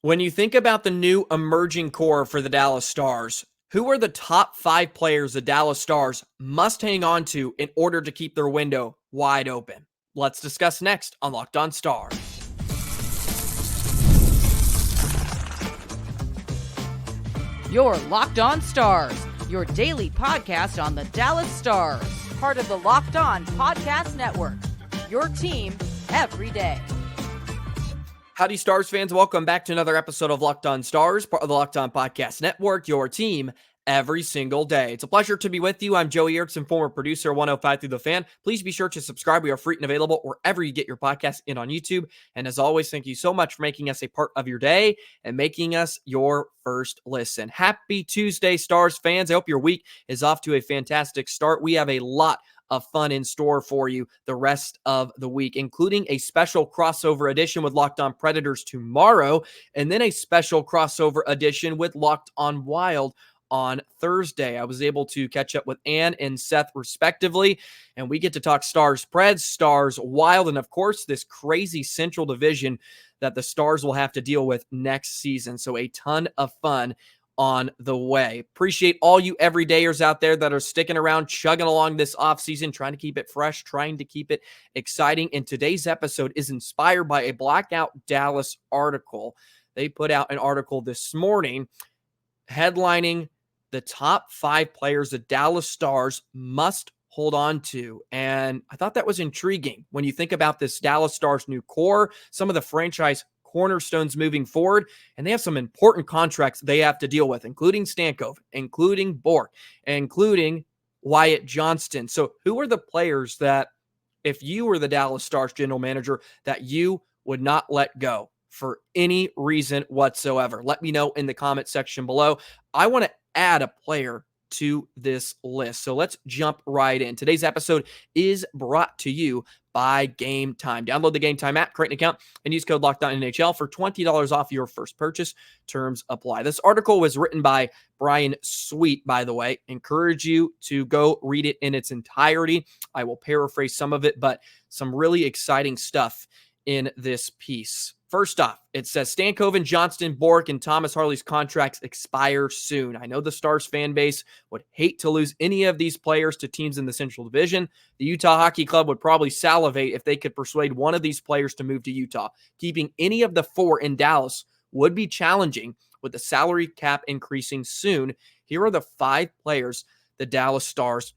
When you think about the new emerging core for the Dallas Stars, who are the top 5 players the Dallas Stars must hang on to in order to keep their window wide open? Let's discuss next on Locked On Stars. Your Locked On Stars, your daily podcast on the Dallas Stars, part of the Locked On Podcast Network, your team every day. Howdy, Stars fans. Welcome back to another episode of Locked On Stars, part of the Locked On Podcast Network, your team every single day. It's a pleasure to be with you. I'm Joey Erickson, former producer, 105 Through the Fan. Please be sure to subscribe. We are free and available wherever you get your podcast and on YouTube. And as always, thank you so much for making us a part of your day and making us your first listen. Happy Tuesday, Stars fans. I hope your week is off to a fantastic start. We have a lot of fun in store for you the rest of the week, including a special crossover edition with Locked On Predators tomorrow, and then a special crossover edition with Locked On Wild on Thursday. I was able to catch up with Ann and Seth respectively, and we get to talk Stars Preds, Stars Wild, and of course this crazy Central Division that the Stars will have to deal with next season. So a ton of fun on the way. Appreciate all you everydayers out there that are sticking around, chugging along this offseason, trying to keep it fresh, trying to keep it exciting. And today's episode is inspired by a Blackout Dallas article. They put out an article this morning headlining the top 5 players the Dallas Stars must hold on to. And I thought that was intriguing when you think about this Dallas Stars new core, some of the franchise cornerstones moving forward, and they have some important contracts they have to deal with, including Stankoven, including Bourque, including Wyatt Johnston. So who are the players that, if you were the Dallas Stars general manager, that you would not let go for any reason whatsoever? Let me know in the comment section below. I want to add a player to this list. So let's jump right in. Today's episode is brought to you by Game Time. Download the Game Time app, create an account, and use code LOCKEDONNHL for $20 off your first purchase. Terms apply. This article was written by Brian Sweet, by the way. Encourage you to go read it in its entirety. I will paraphrase some of it, but some really exciting stuff in this piece. First off, it says Stankoven, Johnston, Bourque, and Thomas Harley's contracts expire soon. I know the Stars fan base would hate to lose any of these players to teams in the Central Division. The Utah Hockey Club would probably salivate if they could persuade one of these players to move to Utah. Keeping any of the 4 in Dallas would be challenging with the salary cap increasing soon. Here are the 5 players the Dallas Stars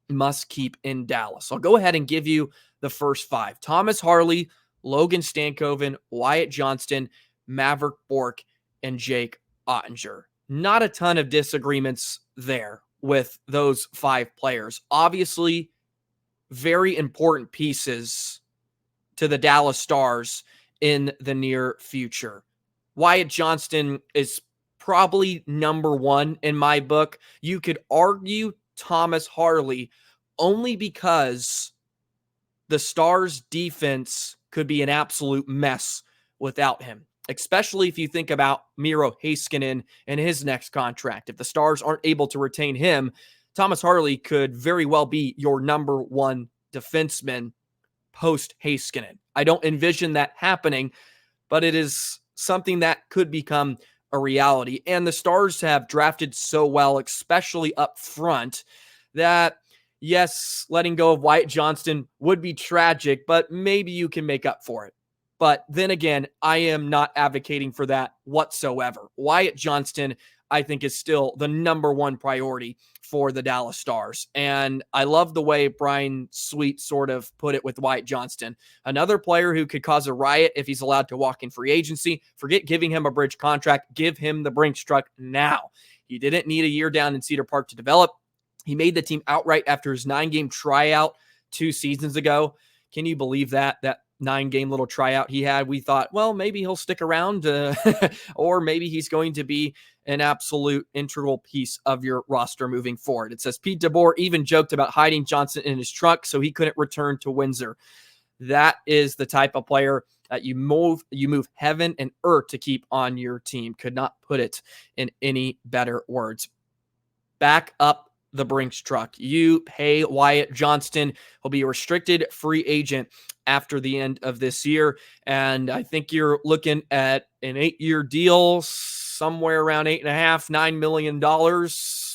must keep in Dallas. I'll go ahead and give you the first 5. Thomas Harley, Logan Stankoven, Wyatt Johnston, Mavrik, Bourque, and Jake Oettinger. Not a ton of disagreements there with those 5 players. Obviously, very important pieces to the Dallas Stars in the near future. Wyatt Johnston is probably number 1 in my book. You could argue Thomas Harley only because the Stars defense could be an absolute mess without him, especially if you think about Miro Heiskanen and his next contract. If the Stars aren't able to retain him, Thomas Harley could very well be your number 1 defenseman post Heiskanen. I don't envision that happening, but it is something that could become a reality. And the Stars have drafted so well, especially up front, that yes, letting go of Wyatt Johnston would be tragic, but maybe you can make up for it. But then again, I am not advocating for that whatsoever. Wyatt Johnston, I think, is still the number 1 priority for the Dallas Stars. And I love the way Brian Sweet sort of put it with Wyatt Johnston. Another player who could cause a riot if he's allowed to walk in free agency. Forget giving him a bridge contract. Give him the Brinks truck now. He didn't need a year down in Cedar Park to develop. He made the team outright after his 9-game tryout 2 seasons ago. Can you believe that? That 9-game little tryout he had, we thought, well, maybe he'll stick around or maybe he's going to be an absolute integral piece of your roster moving forward. It says Pete DeBoer even joked about hiding Johnson in his truck so he couldn't return to Windsor. That is the type of player that you move heaven and earth to keep on your team. Could not put it in any better words. Back up the Brinks truck. You pay Wyatt Johnston. He'll be a restricted free agent after the end of this year. And I think you're looking at an 8-year deal, somewhere around $8.5, $9 million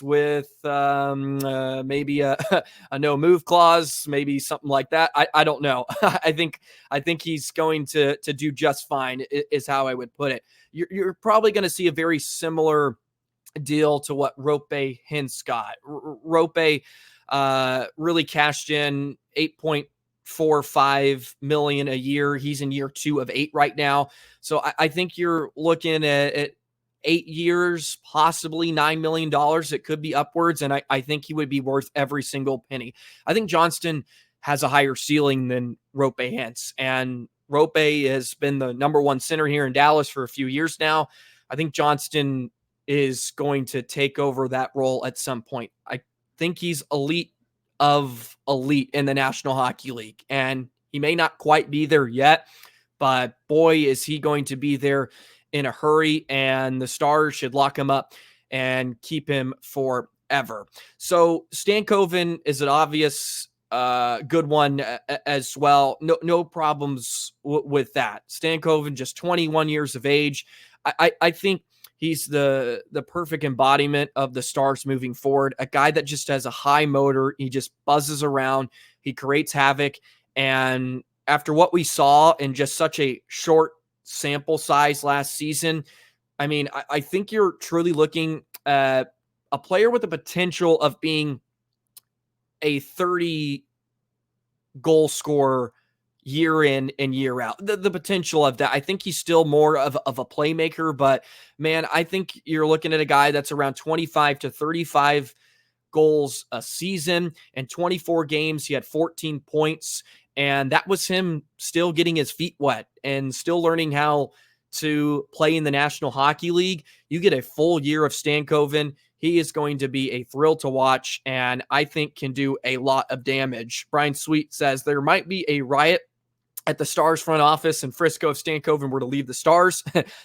with maybe a, a no move clause, maybe something like that. I don't know. I think he's going to do just fine is how I would put it. You're probably going to see a very similar deal to what Roope Hintz got. Roope really cashed in $8.45 million a year. He's in year 2 of 8 right now. So I think you're looking at 8 years, possibly $9 million. It could be upwards. And I think he would be worth every single penny. I think Johnston has a higher ceiling than Roope Hintz. And Roope has been the number 1 center here in Dallas for a few years now. I think Johnston is going to take over that role at some point. I think he's elite of elite in the National Hockey League, and he may not quite be there yet, but boy, is he going to be there in a hurry, and the Stars should lock him up and keep him forever. So Stankoven is an obvious good one as well. No problems with that. Stankoven, just 21 years of age. I think he's the perfect embodiment of the Stars moving forward. A guy that just has a high motor. He just buzzes around. He creates havoc. And after what we saw in just such a short sample size last season, I mean, I think you're truly looking at a player with the potential of being a 30 goal scorer year in and year out. The potential of that. I think he's still more of a playmaker, but man, I think you're looking at a guy that's around 25 to 35 goals a season. And 24 games, he had 14 points. And that was him still getting his feet wet and still learning how to play in the National Hockey League. You get a full year of Stankoven. He is going to be a thrill to watch, and I think can do a lot of damage. Brian Sweet says there might be a riot at the Stars front office in Frisco if Stankoven were to leave the Stars.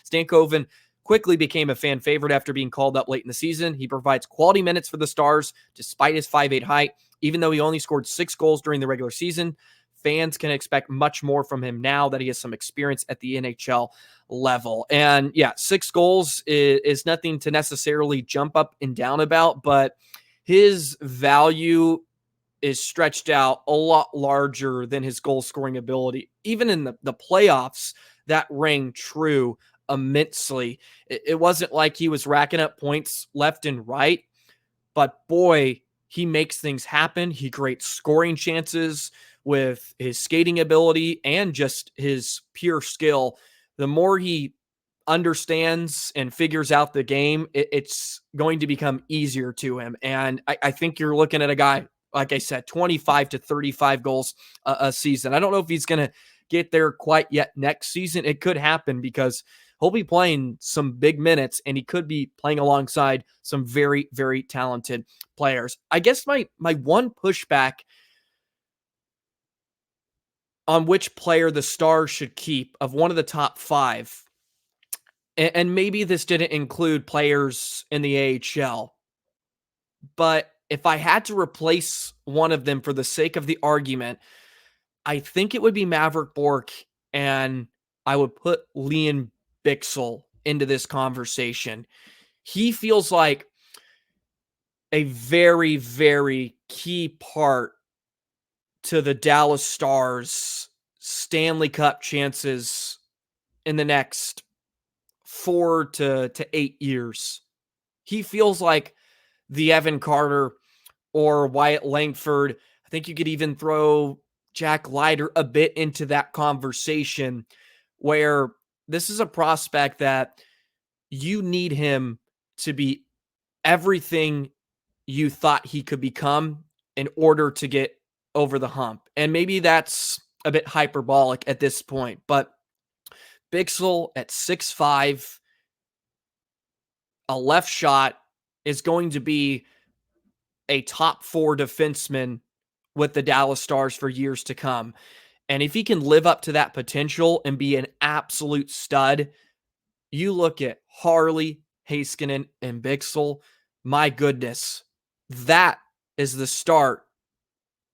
Stankoven quickly became a fan favorite after being called up late in the season. He provides quality minutes for the Stars despite his 5'8" height. Even though he only scored 6 goals during the regular season, fans can expect much more from him now that he has some experience at the NHL level. And yeah, 6 goals is nothing to necessarily jump up and down about, but his value is stretched out a lot larger than his goal scoring ability. Even in the playoffs, that rang true immensely. It wasn't like he was racking up points left and right, but boy, he makes things happen. He creates scoring chances with his skating ability and just his pure skill. The more he understands and figures out the game, it's going to become easier to him. And I think you're looking at a guy, like I said, 25 to 35 goals a season. I don't know if he's going to get there quite yet next season. It could happen because he'll be playing some big minutes and he could be playing alongside some very, very talented players. I guess my one pushback on which player the Stars should keep of one of the top 5, and maybe this didn't include players in the AHL, but if I had to replace one of them for the sake of the argument, I think it would be Mavrik Bourque, and I would put Lian Bichel into this conversation. He feels like a very, very key part to the Dallas Stars' Stanley Cup chances in the next 4 to 8 years. He feels like the Evan Carter or Wyatt Langford. I think you could even throw Jack Leiter a bit into that conversation, where this is a prospect that you need him to be everything you thought he could become in order to get over the hump. And maybe that's a bit hyperbolic at this point, but Bichel at 6'5", a left shot, is going to be a top 4 defenseman with the Dallas Stars for years to come. And if he can live up to that potential and be an absolute stud, you look at Harley, Heiskanen, and Bichel, my goodness, that is the start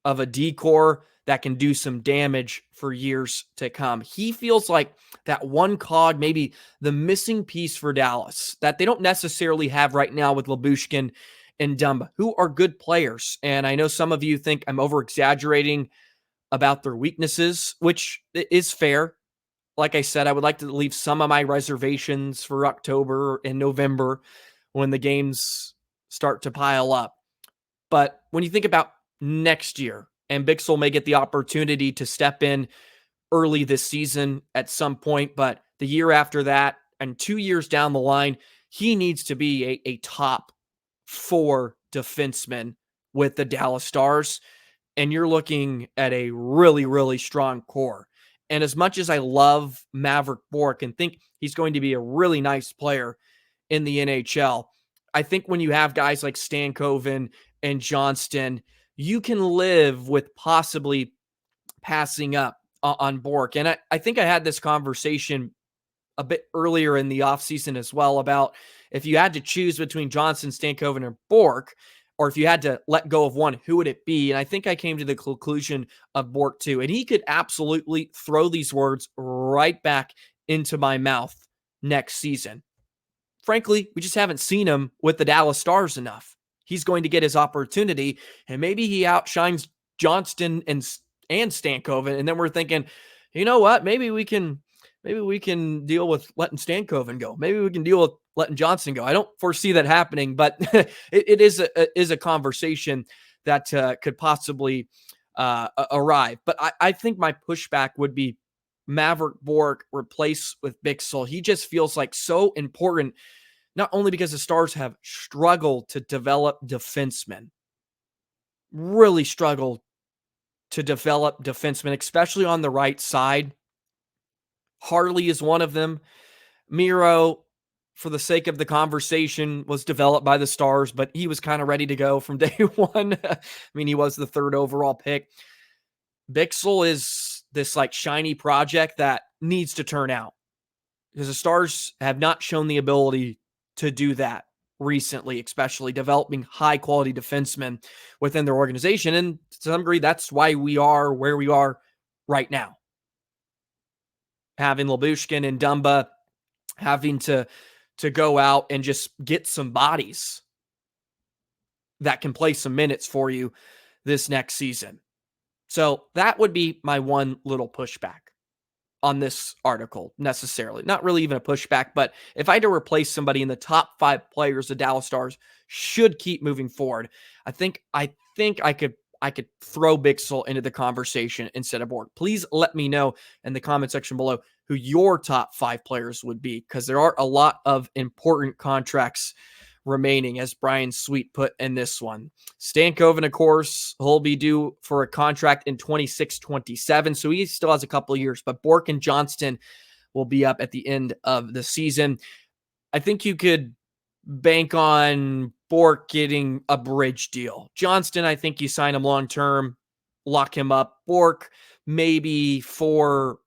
of a decor that can do some damage for years to come. He feels like that one cog, maybe the missing piece for Dallas that they don't necessarily have right now with Lyubushkin and Dumba, who are good players. And I know some of you think I'm over-exaggerating about their weaknesses, which is fair. Like I said, I would like to leave some of my reservations for October and November when the games start to pile up. But when you think about next year, and Bichel may get the opportunity to step in early this season at some point, but the year after that and 2 years down the line, he needs to be a top 4 defenseman with the Dallas Stars. And you're looking at a really, really strong core. And as much as I love Mavrik Bourque and think he's going to be a really nice player in the NHL, I think when you have guys like Stankoven and Johnston, you can live with possibly passing up on Bourque. And I think I had this conversation a bit earlier in the offseason as well about if you had to choose between Johnston, Stankoven, or Bourque, or if you had to let go of one, who would it be? And I think I came to the conclusion of Bourque too. And he could absolutely throw these words right back into my mouth next season. Frankly, we just haven't seen him with the Dallas Stars enough. He's going to get his opportunity, and maybe he outshines Johnston and Stankoven. And then we're thinking, you know what? Maybe we can deal with letting Stankoven go. Maybe we can deal with letting Johnston go. I don't foresee that happening, but it is a conversation that could possibly arrive. But I think my pushback would be Mavrik Bourque replaced with Bichel. He just feels like so important, not only because the Stars have struggled to develop defensemen, really struggled to develop defensemen, especially on the right side. Harley is one of them. Miro, for the sake of the conversation, was developed by the Stars, but he was kind of ready to go from day one. I mean, he was the 3rd overall pick. Bichel is this like shiny project that needs to turn out because the Stars have not shown the ability to do that recently, especially developing high quality defensemen within their organization. And to some degree, that's why we are where we are right now. Having Lyubushkin and Dumba having to go out and just get some bodies that can play some minutes for you this next season. So that would be my one little pushback on this article necessarily. Not really even a pushback, but if I had to replace somebody in the top 5 players the Dallas Stars should keep moving forward, I think I could throw Bichel into the conversation instead of Bourque. Please let me know in the comment section below who your top 5 players would be, because there are a lot of important contracts remaining, as Brian Sweet put in this one. Stankoven, of course, he'll be due for a contract in 26-27, so he still has a couple of years, but Bourque and Johnston will be up at the end of the season. I think you could bank on Bourque getting a bridge deal. Johnston, I think you sign him long-term, lock him up. Bourque, maybe 4-5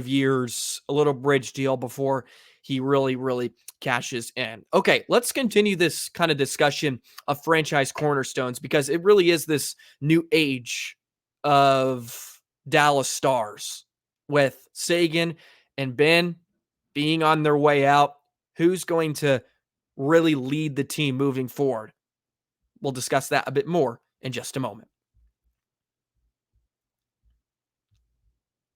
years, a little bridge deal before he really cashes in. Okay, let's continue this kind of discussion of franchise cornerstones, because it really is this new age of Dallas Stars with Seguin and Benn being on their way out. Who's going to really lead the team moving forward? We'll discuss that a bit more in just a moment.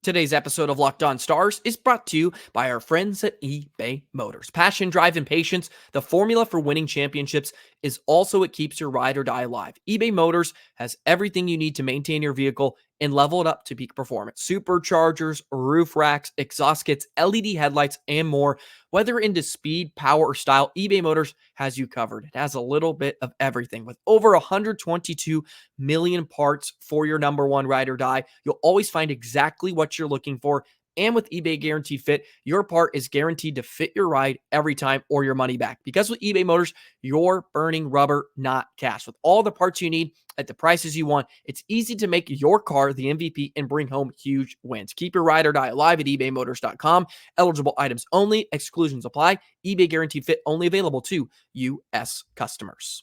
Today's episode of Locked On Stars is brought to you by our friends at eBay Motors. Passion, drive, and patience, the formula for winning championships, is also what keeps your ride or die alive. eBay Motors has everything you need to maintain your vehicle and level it up to peak performance. Superchargers, roof racks, exhaust kits, LED headlights, and more. Whether into speed, power, or style, eBay Motors has you covered. It has a little bit of everything. With over 122 million parts for your number one ride or die, you'll always find exactly what you're looking for. And with eBay Guarantee Fit, your part is guaranteed to fit your ride every time or your money back. Because with eBay Motors, you're burning rubber, not cash. With all the parts you need at the prices you want, it's easy to make your car the MVP and bring home huge wins. Keep your ride or die alive at ebaymotors.com. Eligible items only. Exclusions apply. eBay Guarantee Fit only available to U.S. customers.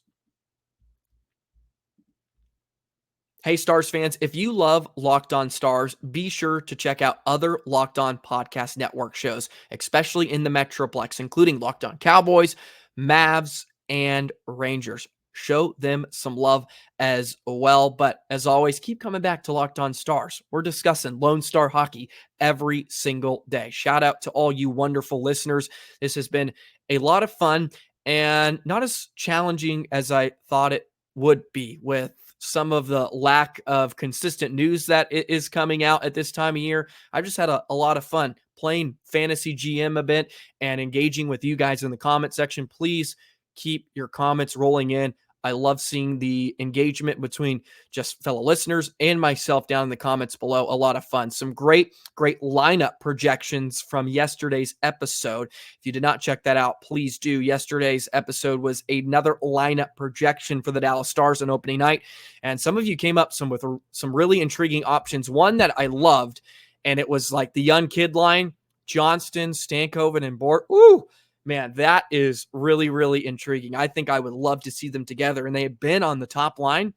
Hey, Stars fans, if you love Locked On Stars, be sure to check out other Locked On Podcast Network shows, especially in the Metroplex, including Locked On Cowboys, Mavs, and Rangers. Show them some love as well. But as always, keep coming back to Locked On Stars. We're discussing Lone Star hockey every single day. Shout out to all you wonderful listeners. This has been a lot of fun and not as challenging as I thought it would be, with some of the lack of consistent news that is coming out at this time of year. I've just had a lot of fun playing fantasy GM a bit and engaging with you guys in the comment section. Please keep your comments rolling in. I love seeing the engagement between just fellow listeners and myself down in the comments below. A lot of fun. Some great lineup projections from yesterday's episode. If you did not check that out, please do. Yesterday's episode was another lineup projection for the Dallas Stars on opening night. And some of you came up with some really intriguing options. One that I loved, and it was like the young kid line, Johnston, Stankoven, and Bourque. Ooh, man, that is really, really intriguing. I think I would love to see them together, and they have been on the top line.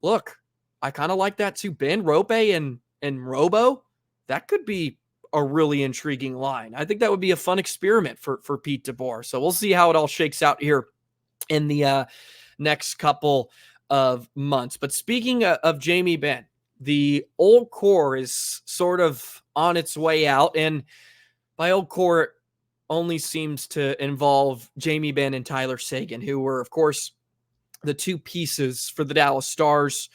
Look, I kind of like that too. Ben, Roope, and Robo, that could be a really intriguing line. I think that would be a fun experiment for Pete DeBoer. So we'll see how it all shakes out here in the next couple of months. But speaking of Jamie Benn, the old core is sort of on its way out, and by old core, only seems to involve Jamie Benn and Tyler Seguin, who were, of course, the two pieces for the Dallas Stars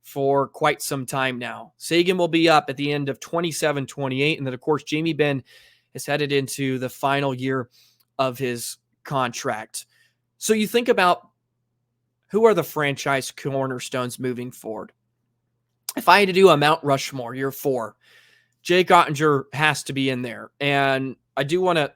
for quite some time now. Seguin will be up at the end of 27-28, and then, of course, Jamie Benn is headed into the final year of his contract. So you think about who are the franchise cornerstones moving forward. If I had to do a Mount Rushmore, year 4, Jake Oettinger has to be in there. And I do want to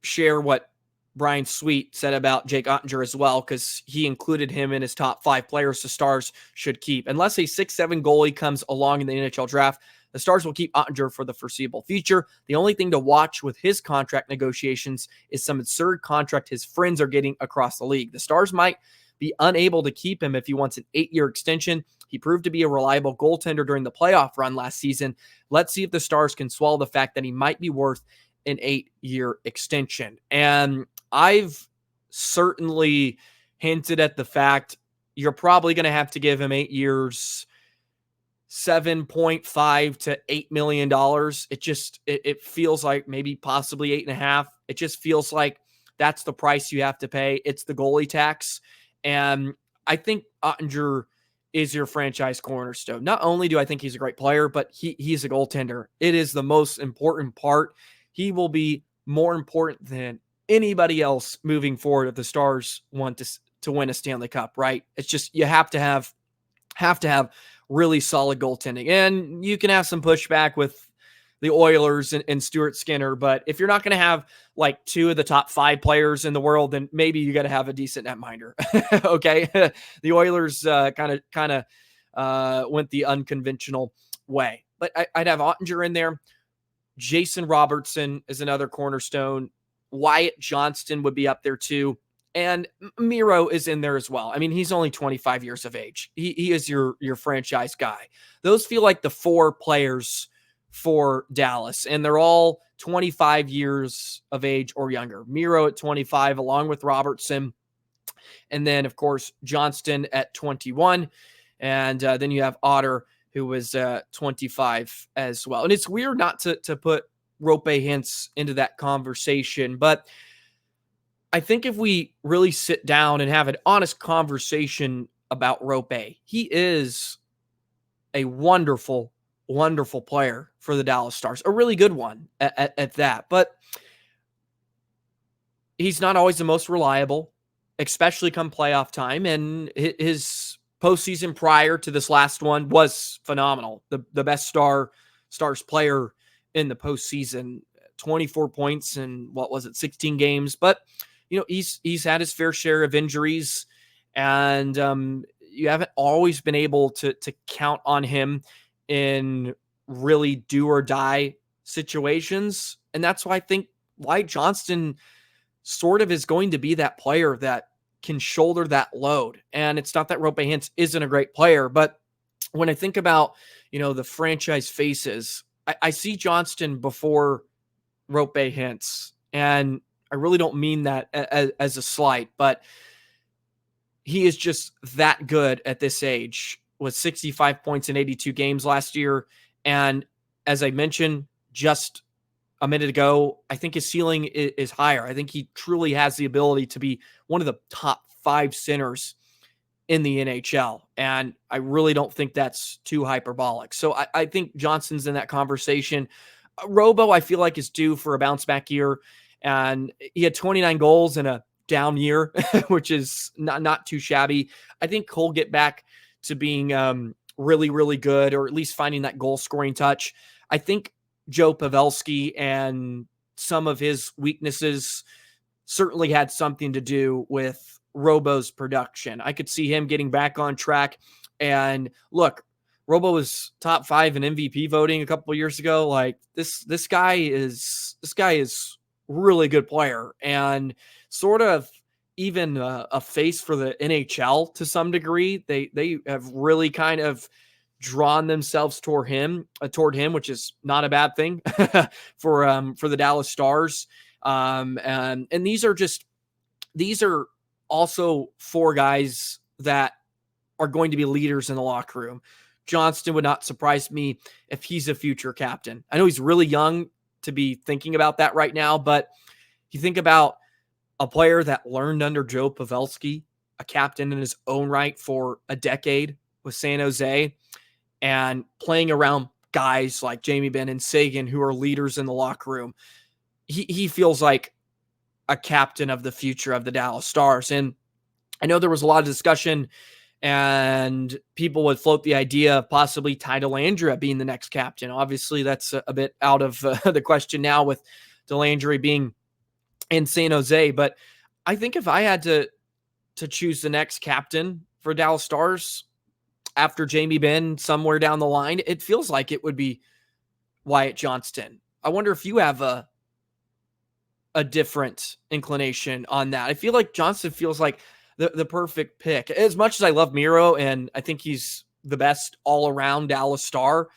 share what Brian Sweet said about Jake Oettinger as well, because he included him in his top 5 players the Stars should keep. Unless a 6'7" goalie comes along in the NHL draft, the Stars will keep Oettinger for the foreseeable future. The only thing to watch with his contract negotiations is some absurd contract his friends are getting across the league. The Stars might be unable to keep him if he wants an 8-year extension. He proved to be a reliable goaltender during the playoff run last season. Let's see if the Stars can swallow the fact that he might be worth an 8-year extension. And I've certainly hinted at the fact you're probably going to have to give him 8 years, $7.5 to $8 million. It feels like maybe possibly 8.5. It just feels like that's the price you have to pay. It's the goalie tax. And I think Oettinger is your franchise cornerstone. Not only do I think he's a great player, but he's a goaltender. It is the most important part. He will be more important than anybody else moving forward if the Stars want to win a Stanley Cup, right? It's just you have to have really solid goaltending. And you can have some pushback with the Oilers and Stuart Skinner, but if you're not going to have like 2 of the top 5 players in the world, then maybe you got to have a decent netminder. Okay. The Oilers kind of went the unconventional way, but I'd have Oettinger in there. Jason Robertson is another cornerstone. Wyatt Johnston would be up there too. And Miro is in there as well. I mean, he's only 25 years of age. He is your franchise guy. Those feel like the 4 players for Dallas, and they're all 25 years of age or younger. Miro at 25, along with Robertson. And then, of course, Johnston at 21. And then you have Otter, who was 25 as well. And it's weird not to put Roope Hintz into that conversation, but I think if we really sit down and have an honest conversation about Roope, he is a wonderful, wonderful player for the Dallas Stars, a really good one at that. But he's not always the most reliable, especially come playoff time. And his postseason prior to this last one was phenomenal. The best Stars player in the postseason, 24 points in 16 games. But you know, he's had his fair share of injuries, and you haven't always been able to count on him in really do or die situations. And that's why I think Wyatt Johnston sort of is going to be that player that can shoulder that load. And it's not that Roope Hintz isn't a great player, but when I think about, the franchise faces, I see Johnston before Roope Hintz, and I really don't mean that as a slight, but he is just that good at this age with 65 points in 82 games last year. And as I mentioned just a minute ago, I think his ceiling is higher. I think he truly has the ability to be one of the top 5 centers in the NHL. And I really don't think that's too hyperbolic. So I think Johnston's in that conversation. Robo, I feel like, is due for a bounce back year. And he had 29 goals in a down year, which is not too shabby. I think he'll get back to being really, really good, or at least finding that goal scoring touch. I think Joe Pavelski and some of his weaknesses certainly had something to do with Robo's production. I could see him getting back on track. And look, Robo was top 5 in MVP voting a couple of years ago. Like this guy is really good player, and sort of even a face for the NHL to some degree. They have really kind of drawn themselves toward him, which is not a bad thing for the Dallas Stars. And these are also 4 guys that are going to be leaders in the locker room. Johnston would not surprise me if he's a future captain. I know he's really young to be thinking about that right now, but you think about a player that learned under Joe Pavelski, a captain in his own right for a decade with San Jose, and playing around guys like Jamie Benn and Sagan, who are leaders in the locker room. He feels like a captain of the future of the Dallas Stars. And I know there was a lot of discussion, and people would float the idea of possibly Ty Dellandrea being the next captain. Obviously, that's a bit out of the question now with Dellandrea being in San Jose. But I think if I had to choose the next captain for Dallas Stars after Jamie Benn somewhere down the line, it feels like it would be Wyatt Johnston. I wonder if you have a different inclination on that. I feel like Johnston feels like the perfect pick. As much as I love Miro, and I think he's the best all-around Dallas Star,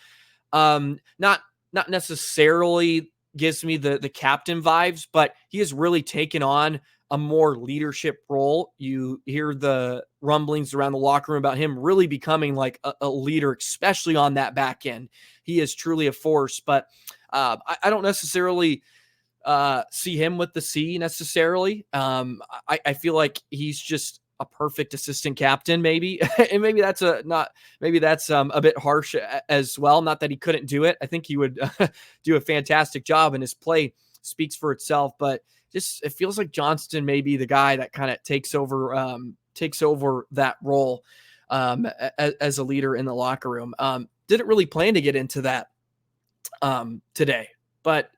not necessarily gives me the captain vibes, but he has really taken on a more leadership role. You hear the rumblings around the locker room about him really becoming like a leader, especially on that back end. He is truly a force, but I don't necessarily see him with the C necessarily. I feel like he's just a perfect assistant captain, maybe. And maybe that's a bit harsh as well. Not that he couldn't do it. I think he would do a fantastic job, and his play speaks for itself, but just, it feels like Johnston may be the guy that kind of takes over that role as a leader in the locker room. Didn't really plan to get into that today, but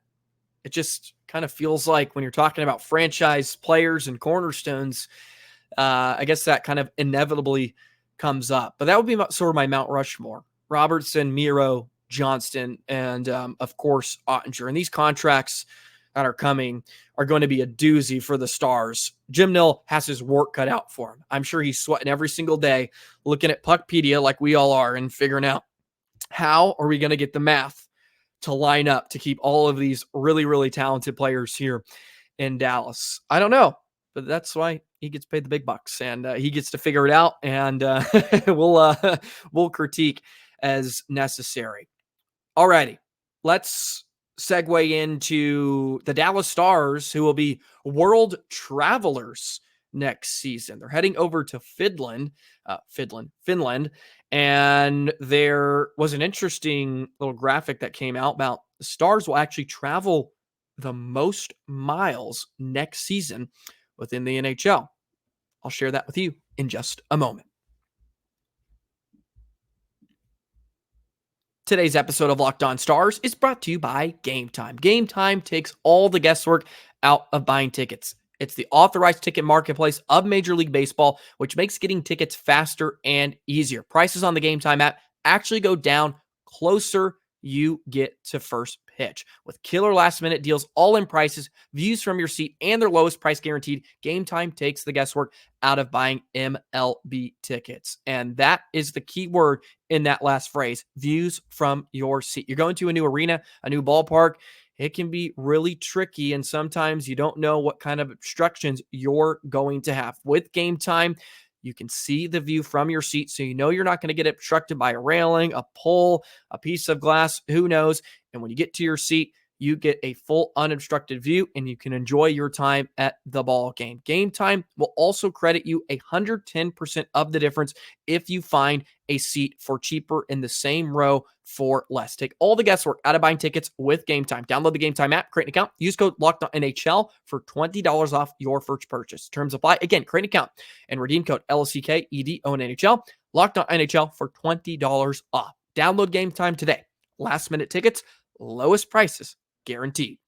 it just kind of feels like when you're talking about franchise players and cornerstones, I guess that kind of inevitably comes up. But that would be sort of my Mount Rushmore: Robertson, Miro, Johnston, and of course Oettinger. And these contracts that are coming are going to be a doozy for the Stars. Jim Nill has his work cut out for him. I'm sure he's sweating every single day, looking at Puckpedia like we all are, and figuring out how are we going to get the math to line up to keep all of these really, really talented players here in Dallas. I don't know, but that's why he gets paid the big bucks, and he gets to figure it out, and we'll critique as necessary. Alrighty, let's segue into the Dallas Stars, who will be world travelers next season. They're heading over to Finland, and there was an interesting little graphic that came out about the Stars will actually travel the most miles next season within the NHL. I'll share that with you in just a moment. Today's episode of Locked On Stars is brought to you by Game Time. Game Time takes all the guesswork out of buying tickets. It's the authorized ticket marketplace of Major League Baseball, which makes getting tickets faster and easier. Prices on the Game Time app actually go down closer you get to first pitch. With killer last-minute deals, all-in prices, views from your seat, and their lowest price guaranteed, Game Time takes the guesswork out of buying MLB tickets. And that is the key word in that last phrase, views from your seat. You're going to a new arena, a new ballpark. It can be really tricky, and sometimes you don't know what kind of obstructions you're going to have. With Game Time, you can see the view from your seat, so you know you're not going to get obstructed by a railing, a pole, a piece of glass, who knows. And when you get to your seat, you get a full unobstructed view, and you can enjoy your time at the ball game. Game Time will also credit you 110% of the difference if you find a seat for cheaper in the same row for less. Take all the guesswork out of buying tickets with Game Time. Download the Game Time app, create an account, use code LOCKEDONNHL for $20 off your first purchase. Terms apply. Again, create an account and redeem code LSCKEDONNHL, LOCKEDONNHL for $20 off. Download Game Time today. Last minute tickets, lowest prices guaranteed.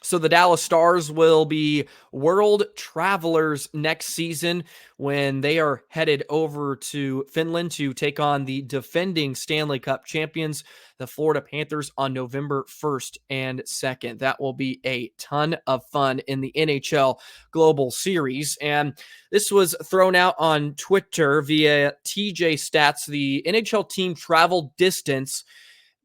So the Dallas Stars will be world travelers next season when they are headed over to Finland to take on the defending Stanley Cup champions, the Florida Panthers, on November 1st and 2nd. That will be a ton of fun in the NHL Global Series. And this was thrown out on Twitter via TJ Stats, the NHL team travel distance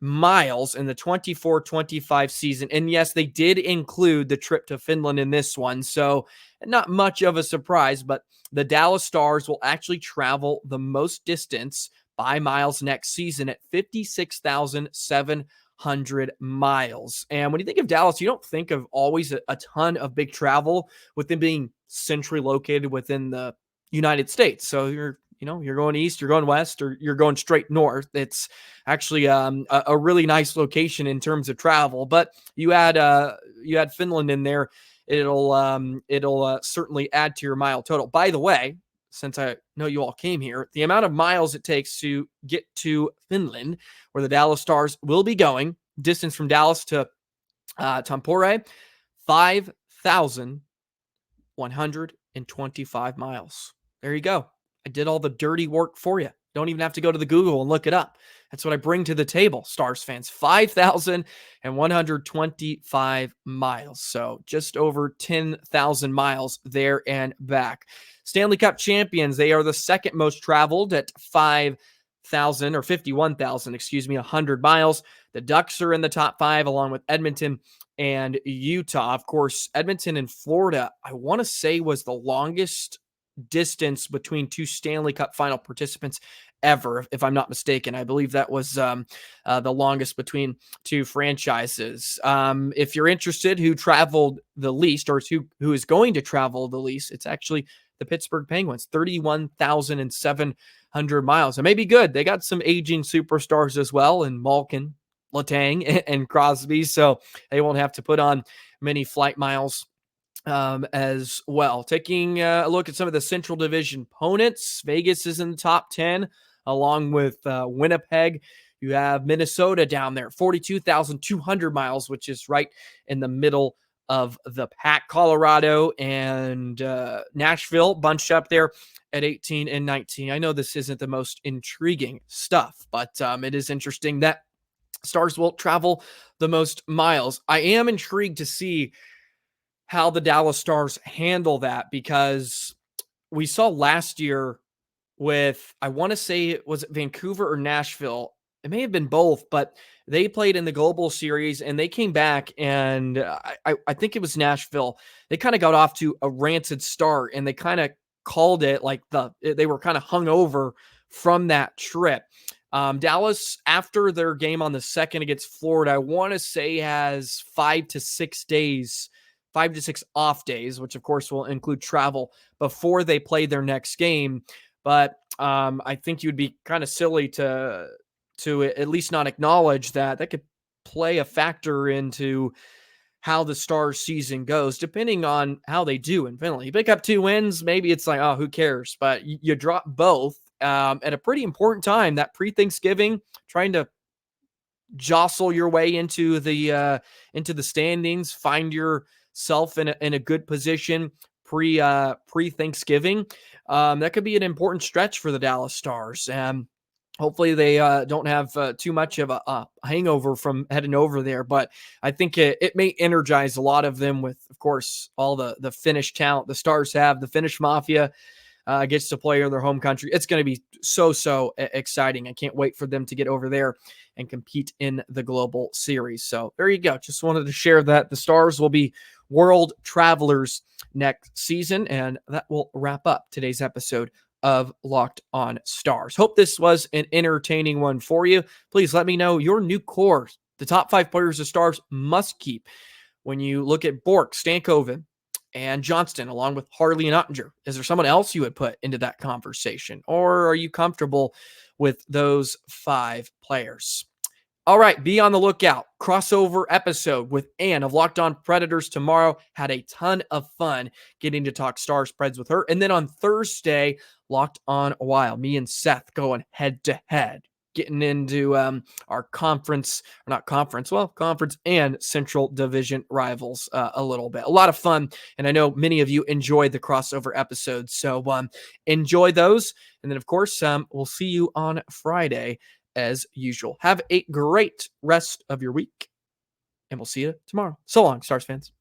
miles in the 24-25 season. And yes, they did include the trip to Finland in this one. So not much of a surprise, but the Dallas Stars will actually travel the most distance by miles next season at 56,700 miles. And when you think of Dallas, you don't think of always a ton of big travel with them being centrally located within the United States. So you're going east, you're going west, or you're going straight north. It's actually a really nice location in terms of travel. But you add Finland in there, it'll certainly add to your mile total. By the way, since I know you all came here, the amount of miles it takes to get to Finland, where the Dallas Stars will be going, distance from Dallas to Tampere, 5,125 miles. There you go. I did all the dirty work for you. Don't even have to go to the Google and look it up. That's what I bring to the table, Stars fans. 5,125 miles. So just over 10,000 miles there and back. Stanley Cup champions, they are the second most traveled at 51,000, 100 miles. The Ducks are in the top 5 along with Edmonton and Utah. Of course, Edmonton and Florida, I want to say, was the longest distance between two Stanley Cup final participants ever, if I'm not mistaken. I believe that was the longest between two franchises. If you're interested who traveled the least, or who is going to travel the least, it's actually the Pittsburgh Penguins, 31,700 miles. It may be good. They got some aging superstars as well, in Malkin, Letang, and Crosby, so they won't have to put on many flight miles as well. Taking a look at some of the Central Division opponents, Vegas is in the top 10, along with Winnipeg. You have Minnesota down there, 42,200 miles, which is right in the middle of the pack. Colorado and Nashville bunched up there at 18 and 19. I know this isn't the most intriguing stuff, but it is interesting that Stars will travel the most miles. I am intrigued to see how the Dallas Stars handle that, because we saw last year with, I want to say, was it Vancouver or Nashville? It may have been both, but they played in the Global Series and they came back, and I think it was Nashville. They kind of got off to a rancid start, and they kind of called it like they were kind of hung over from that trip. Dallas, after their game on the 2nd against Florida, I want to say has 5 to 6 off days, which of course will include travel before they play their next game. But I think you'd be kind of silly to at least not acknowledge that could play a factor into how the Stars season goes, depending on how they do in Finland. You pick up 2 wins, maybe it's like, oh, who cares? But you drop both at a pretty important time, that pre-Thanksgiving, trying to jostle your way into the standings, find yourself in a good position pre-Thanksgiving. That could be an important stretch for the Dallas Stars. Hopefully they don't have too much of a hangover from heading over there, but I think it may energize a lot of them with, of course, all the Finnish talent the Stars have. The Finnish Mafia gets to play in their home country. It's going to be so exciting. I can't wait for them to get over there and compete in the Global Series. So there you go. Just wanted to share that. The Stars will be world travelers next season, and that will wrap up today's episode of Locked On Stars. Hope this was an entertaining one for you. Please let me know your new core, the top 5 players the Stars must keep when you look at Bourque, Stankoven, and Johnston, along with Harley and Oettinger. Is there someone else you would put into that conversation? Or are you comfortable with those 5 players? All right, be on the lookout. Crossover episode with Ann of Locked On Predators tomorrow. Had a ton of fun getting to talk Star spreads with her. And then on Thursday, Locked On Wild. Me and Seth going head to head, getting into our conference and Central Division rivals a little bit. A lot of fun, and I know many of you enjoyed the crossover episodes, so enjoy those. And then, of course, we'll see you on Friday as usual. Have a great rest of your week, and we'll see you tomorrow. So long, Stars fans.